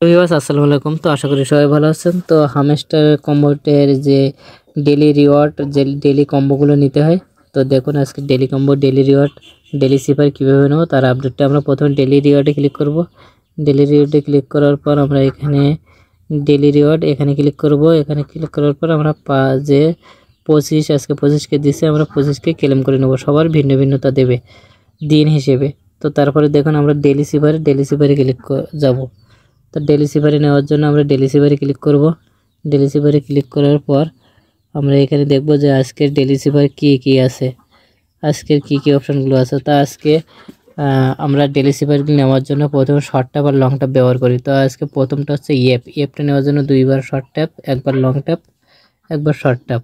Viewers আসসালামু আলাইকুম। তো আশা করি সবাই ভালো আছেন। তো হামস্টার কম্বোটের যে ডেলি রিওয়ার্ড যে ডেলি কম্বোগুলো নিতে হয়, তো দেখুন আজকে daily combo, daily reward, daily sipper কীভাবে নেবো তার আপডেটটা আমরা প্রথমে ডেলি রিওয়ার্ডে ক্লিক করব। ডেলি রিওয়ার্ডে ক্লিক করার পর আমরা এখানে ডেলি রিওয়ার্ড এখানে ক্লিক করব। এখানে ক্লিক করার পর আমরা যে 25 আজকে 25কে দিছে, আমরা 25কে ক্লেম করে নেব। সবার ভিন্ন ভিন্নতা দেবে দিন হিসেবে। তো তারপরে দেখুন আমরা ডেলি সিপারে ক্লিক যাব। তো ডেলি সিপারে নেওয়ার জন্য আমরা ডেলি সিপারে ক্লিক করব। ডেলি সিপারে ক্লিক করার পর আমরা এখানে দেখব যে আজকের ডেলি সিপার কী আছে, আজকের কী অপশানগুলো আছে। তা আজকে আমরা ডেলি সিপার নেওয়ার জন্য প্রথমে শর্ট ট্যাপ আর লং ট্যাপ ব্যবহার করি। তো আজকে প্রথমটা হচ্ছে ইএফটা নেওয়ার জন্য 2বার শর্ট ট্যাপ, একবার লং ট্যাপ, একবার শর্ট ট্যাপ।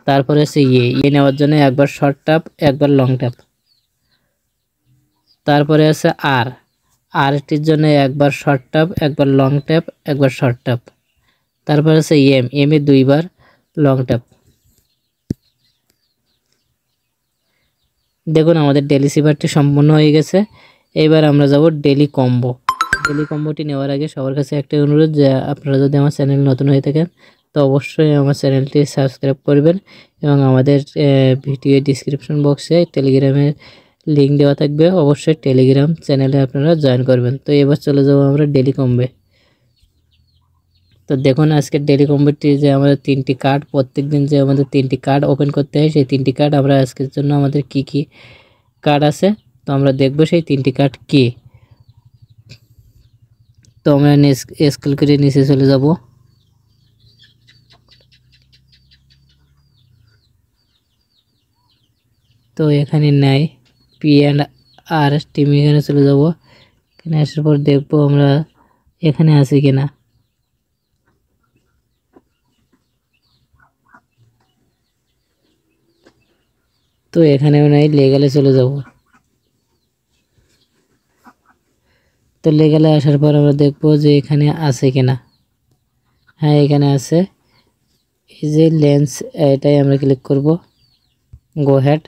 তারপরে হচ্ছে ইয়ে নেওয়ার জন্য একবার শর্ট ট্যাপ, একবার লং ট্যাপ। তারপরে আছে আরটির জন্য একবার শর্ট ট্যাপ, একবার লং ট্যাপ, একবার শর্ট ট্যাপ। তারপর আছে এম এ 2বার লং ট্যাপ। দেখুন আমাদের ডেলি সিপারটি সম্পূর্ণ হয়ে গেছে। এবার আমরা যাব ডেলি কম্বো। ডেলি কম্বোটি নেওয়ার আগে সবার কাছে একটা অনুরোধ, যে আপনারা যদি আমার চ্যানেল নতুন হয়ে থাকেন তো অবশ্যই আমার চ্যানেলটি সাবস্ক্রাইব করবেন এবং আমাদের ভিডিও ডিসক্রিপশন বক্সে টেলিগ্রামের লিঙ্ক দেওয়া থাকবে, অবশ্যই টেলিগ্রাম চ্যানেলে আপনারা জয়েন করবেন। তো এবার চলে যাব আমরা ডেলি কম্বে। তো দেখুন আজকের ডেলি কম্বোটি যে আমাদের 3টি কার্ড, প্রত্যেকদিন যে আমাদের 3টি কার্ড ওপেন করতে হয়, সেই 3টি কার্ড আমরা আজকের জন্য আমাদের কি কার্ড আছে তো আমরা দেখব সেই 3টি কার্ড কি। তো আমরা স্ক্রল করে নিচে চলে যাব। তো এখানে নাই P&R টিম, এখানে চলে যাব। এখানে আসার পর দেখব আমরা এখানে আছে কিনা। তো এখানেও নাই, লেগালে চলে যাব। তো লেগালে আসার পর আমরা দেখব যে এখানে আছে কিনা। হ্যাঁ এখানে আছে, এই যে লেন্স, এটাই আমরা ক্লিক করব, গো হেড।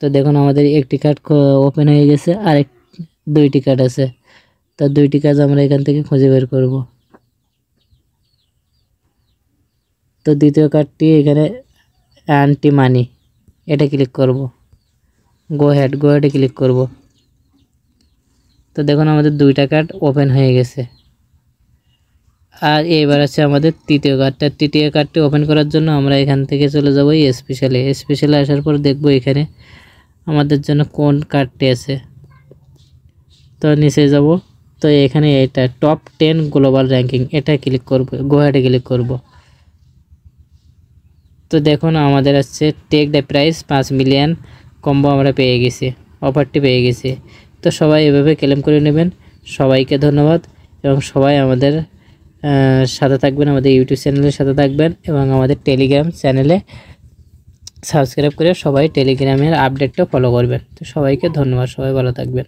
তো দেখুন আমাদের একটি কার্ড ওপেন হয়ে গেছে, আর 2টি কার্ড আছে। তো 2টি কার্ড আমরা এখান থেকে খুঁজে বের করব। তো দ্বিতীয় কার্ডটি এখানে অ্যান্টি মানি, এটা ক্লিক করব, গো হেডে ক্লিক করব। তো দেখুন আমাদের 2টা কার্ড ওপেন হয়ে গেছে। আর এবার আছে আমাদের তৃতীয় কার্ডটি ওপেন করার জন্য আমরা এখান থেকে চলে যাব স্পেশালে আসার পর দেখব এখানে আমাদের জন্য কোন কার্ডটি আছে। তো নিচে যাব, তো এখানে এটা টপ 10 গ্লোবাল র্যাঙ্কিং, এটা ক্লিক করব, গো হেডে ক্লিক করব। তো দেখুন আমাদের আছে take the price 5 million combo আমরা পেয়ে গেছি, অফারটি পেয়ে গেছি। তো সবাই এভাবে ক্লেম করে নেবেন। সবাইকে ধন্যবাদ এবং সবাই আমাদের সাথে থাকবেন, আমাদের ইউটিউব চ্যানেলের সাথে থাকবেন এবং আমাদের টেলিগ্রাম চ্যানেলে সাবস্ক্রাইব করে সবাই টেলিগ্রামের আপডেটটা ফলো করবেন। তো সবাইকে ধন্যবাদ, সবাই ভালো থাকবেন।